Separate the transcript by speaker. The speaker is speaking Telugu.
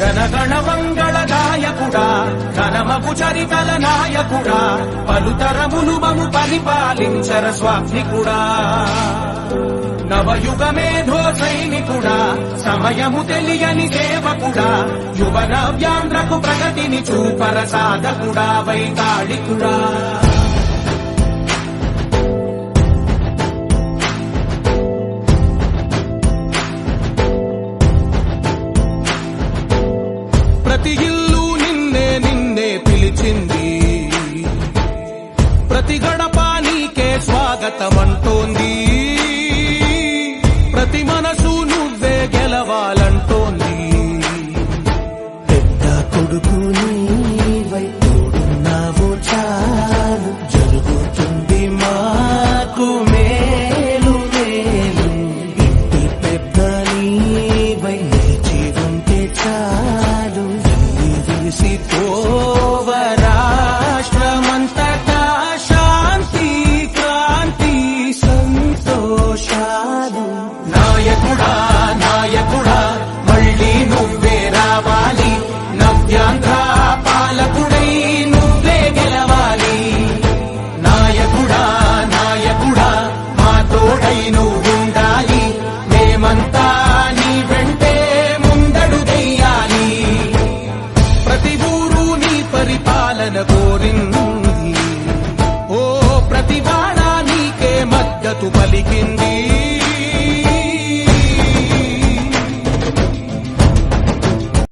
Speaker 1: జనగణ మంగళదాయకుడా ఘనమగు చరితల నాయకుడా పలుతరములు మము పరిపాలించర స్వామికుడా నవయుగ మేధో సైనికుడా సమయము తెలియని సేవకుడా యువ నవ్యాంధ్రకు ప్రగతిని చూపర సాధకుడా వైతాళికుడా ప్రతి ఇల్లు నిన్నే నిన్నే పిలిచింది ప్రతి గడప నీకే స్వాగతమంటోంది ప్రతి మనసు నువ్వే గెలవాలంటోంది
Speaker 2: పెద్ద కొడుకు నీవై తోడున్నావు చాలు జరుగుతుంది మాకు మేలు మేలు ఇంటి పెద్ద నీవై నిలిచి ఉంటే చాలు విలిసి తోవ రాష్ట్రమంతటా శాంతి క్రాంతి సంతోషాలు
Speaker 1: నాయకుడా నాయకుడా మళ్ళీ నువ్వే రావాలి నవ్యాంధ్ర పాలకుడై నువ్వే గెలవాలి నాయకుడా నాయకుడా మా తోడై నువ్వుండాలి మేమంతా నీ వెంటే ముందడుగెయ్యాలి ప్రతి ఊరు నీ పరిపాలన కోరింది